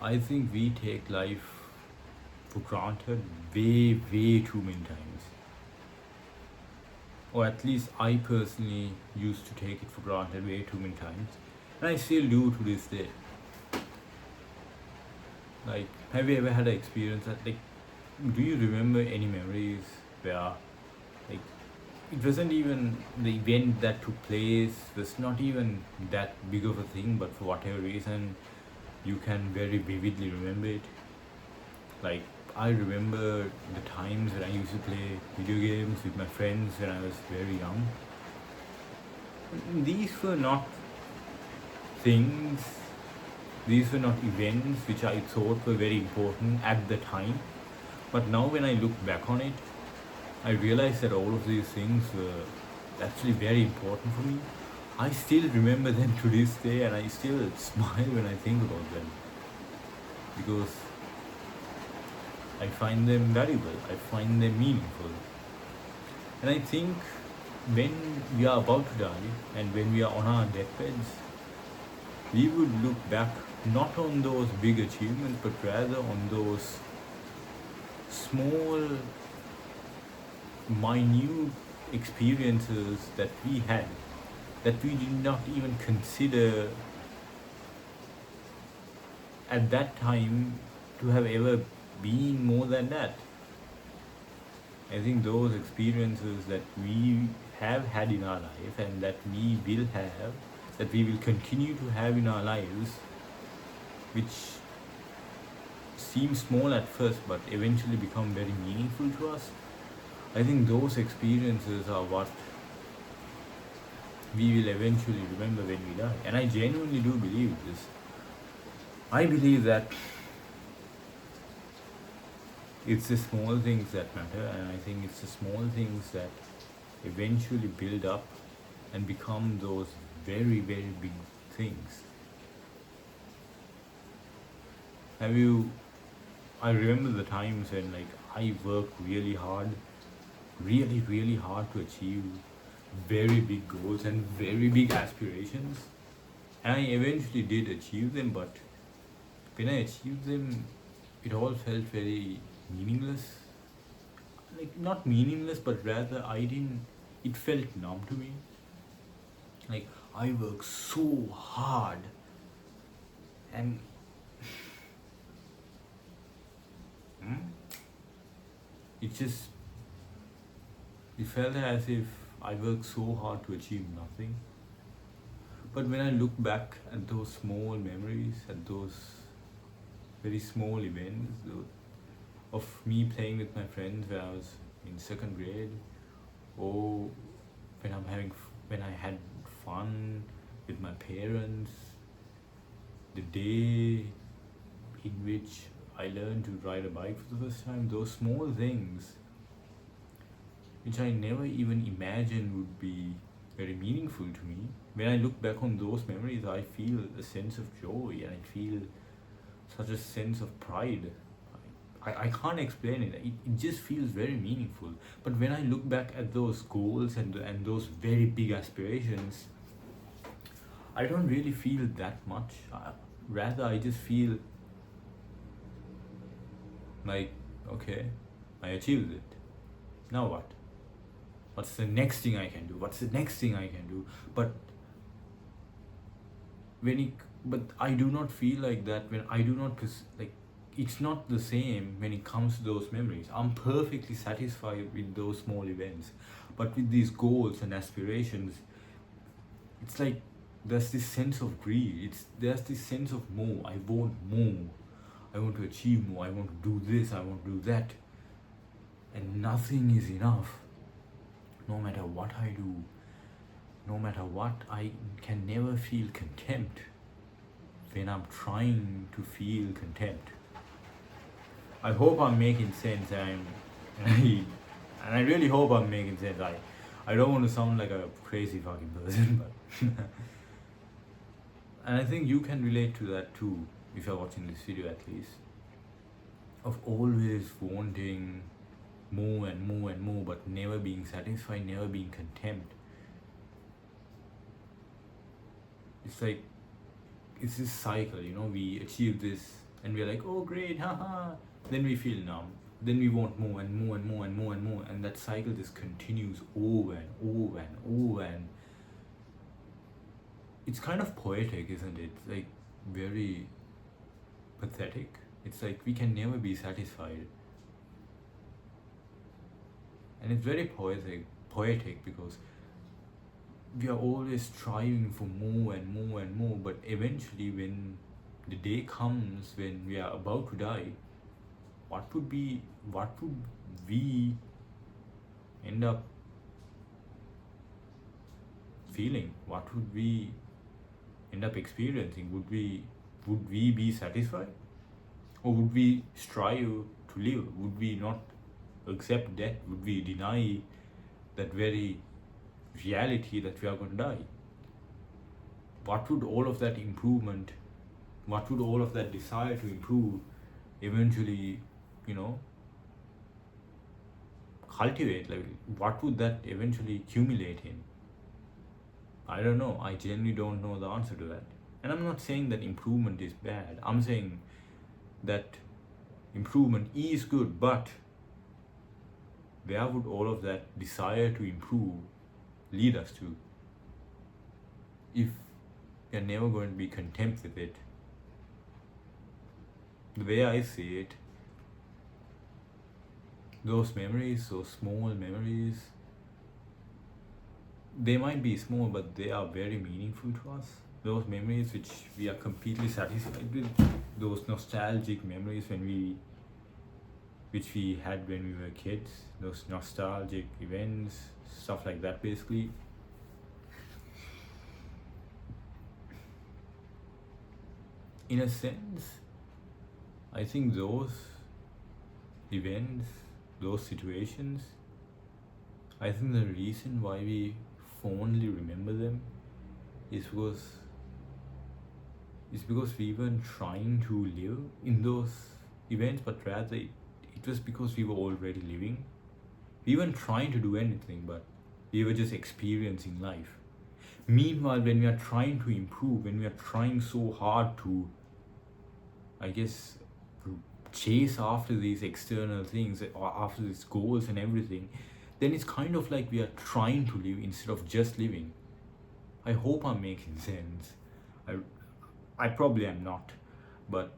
I think we take life for granted way too many times. Or at least I personally used to take it for granted way too many times. And I still do to this day. Like, have you ever had an experience that, like, do you remember any memories where, like, it wasn't even the event that took place, was not even that big of a thing, but for whatever reason, you can very vividly remember it? Like, I remember the times when I used to play video games with my friends when I was very young. These were not things, these were not events which I thought were very important at the time. But now, when I look back on it, I realize that all of these things were actually very important for me. I still remember them to this day, and I still smile when I think about them because I find them valuable, I find them meaningful. And I think when we are about to die and when we are on our deathbeds, we would look back not on those big achievements but rather on those small, minute experiences that we had that we did not even consider at that time to have ever been more than that. I think those experiences that we have had in our life and that we will have, that we will continue to have in our lives, which seem small at first but eventually become very meaningful to us, I think those experiences are what we will eventually remember when we die. And I genuinely do believe this. I believe that it's the small things that matter, and I think it's the small things that eventually build up and become those very big things. Have you? I remember the times when, like, I worked really hard, really hard to achieve very big goals and very big aspirations, and I eventually did achieve them. But when I achieved them, it all felt very meaningless. Like, not meaningless, but rather I didn't. It felt numb to me. Like, I worked so hard, and it just it felt as if I worked so hard to achieve nothing. But when I look back at those small memories, at those very small events of me playing with my friends when I was in second grade, or when I had fun with my parents, the day in which I learned to ride a bike for the first time, those small things which I never even imagined would be very meaningful to me. When I look back on those memories, I feel a sense of joy and I feel such a sense of pride. I can't explain it. It just feels very meaningful. But when I look back at those goals and those very big aspirations, I don't really feel that much. Rather, I just feel like, okay, I achieved it. Now what? What's the next thing I can do? What's the next thing I can do? But when it, but I do not feel like that when I do not like, it's not the same when it comes to those memories. I'm perfectly satisfied with those small events, but with these goals and aspirations, it's like there's this sense of greed. There's this sense of more. I want more. I want to achieve more. I want to do this. I want to do that, and nothing is enough. No matter what I do, no matter what, I can never feel contempt when I'm trying to feel contempt. I hope I'm making sense, and I really hope I'm making sense. I don't want to sound like a crazy fucking person, but and I think you can relate to that too if you're watching this video, at least, of always wanting more and more and more, but never being satisfied, never being content. It's like, it's this cycle, we achieve this and we're like, oh great, haha. Then we feel numb. Then we want more and more and more and more and more, and that cycle just continues over and over and over. And it's kind of poetic, isn't it? Like very pathetic. It's like we can never be satisfied, and it's very poetic because we are always striving for more and more and more. But eventually, when the day comes when we are about to die, what would we end up feeling? What would we end up experiencing? Would we be satisfied, or would we strive to live? Would we not accept death? Would we deny that very reality that we are going to die? What would all of that improvement, what would all of that desire to improve eventually, you know, cultivate? Like, what would that eventually accumulate in? I don't know. I genuinely don't know the answer to that. And I'm not saying that improvement is bad. I'm saying that improvement is good, but where would all of that desire to improve lead us to if you're never going to be content with it? The way I see it, those memories, those small memories, they might be small, but they are very meaningful to us. Those memories which we are completely satisfied with, those nostalgic memories which we had when we were kids, those nostalgic events, stuff like that basically. In a sense, I think those events, those situations, I think the reason why we fondly remember them is because we weren't trying to live in those events, but rather it was because we were already living. We weren't trying to do anything, but we were just experiencing life. Meanwhile, when we are trying to improve, when we are trying so hard to, I guess, chase after these external things or after these goals and everything, then it's kind of like we are trying to live instead of just living. I hope I'm making sense. I probably am not, but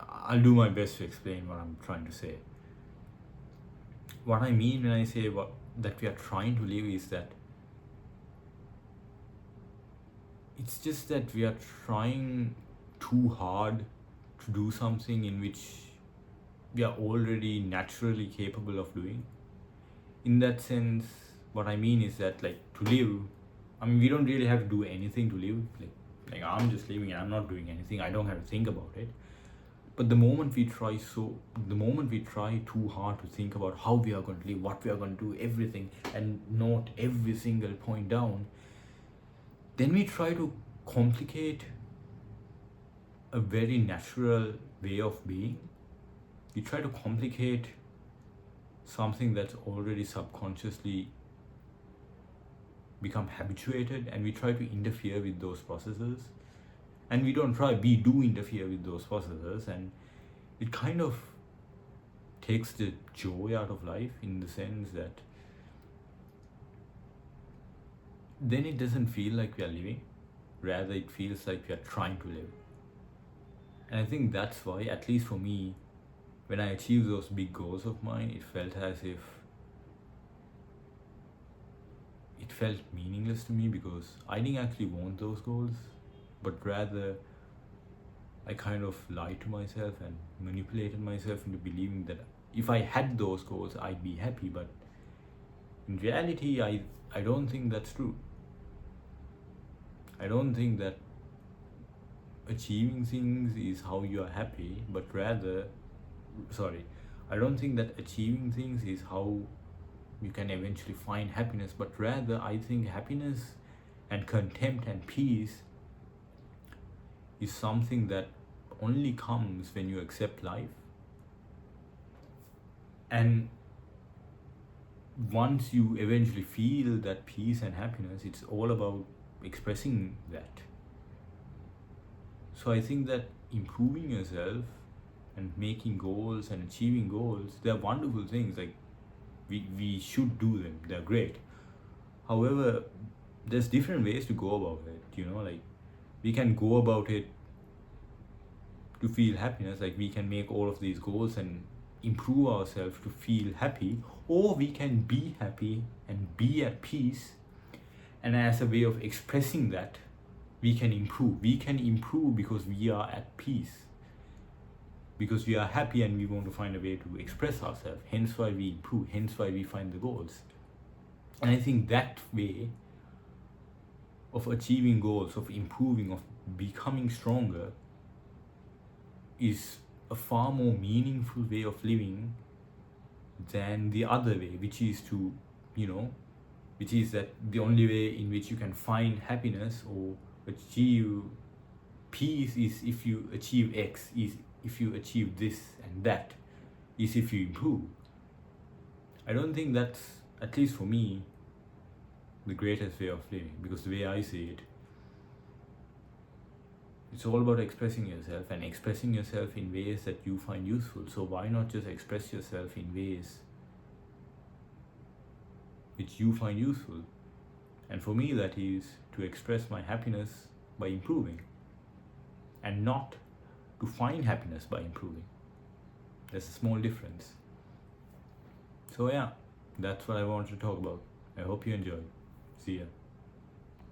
I'll do my best to explain what I'm trying to say. What I mean when I say that we are trying to live is that it's just that we are trying too hard to do something in which we are already naturally capable of doing. In that sense, what I mean is that, like, to live, I mean, we don't really have to do anything to live. Like I'm just living and I'm not doing anything. I don't have to think about it. But the moment we try too hard to think about how we are going to live, what we are going to do, everything, and note every single point down, then we try to complicate a very natural way of being. We try to complicate something that's already subconsciously become habituated, and we try to interfere with those processes. And we do interfere with those processes, and it kind of takes the joy out of life, in the sense that then it doesn't feel like we are living, rather it feels like we are trying to live. And I think that's why, at least for me, when I achieved those big goals of mine, it felt as if it felt meaningless to me, because I didn't actually want those goals, but rather I kind of lied to myself and manipulated myself into believing that if I had those goals, I'd be happy. But in reality, I don't think that's true. I don't think that achieving things is how you are happy, but rather, I don't think that achieving things is how you can eventually find happiness, but rather I think happiness and contempt and peace is something that only comes when you accept life. And once you eventually feel that peace and happiness, it's all about expressing that. So I think that improving yourself and making goals and achieving goals, they're wonderful things. Like we should do them. They're great. However, there's different ways to go about it. Like we can go about it to feel happiness. Like we can make all of these goals and improve ourselves to feel happy, or we can be happy and be at peace, and as a way of expressing that, we can improve because we are at peace, because we are happy and we want to find a way to express ourselves. Hence why we improve, hence why we find the goals. And I think that way of achieving goals, of improving, of becoming stronger, is a far more meaningful way of living than the other way, which is to, you know, which is that the only way in which you can find happiness or achieve peace is if you achieve X, is if you achieve this and that, is if you improve. I don't think that's, at least for me, the greatest way of living, because the way I see it, it's all about expressing yourself and expressing yourself in ways that you find useful. So why not just express yourself in ways which you find useful? And for me, that is to express my happiness by improving, and not to find happiness by improving. There's a small difference. So yeah, that's what I wanted to talk about. I hope you enjoyed. See ya.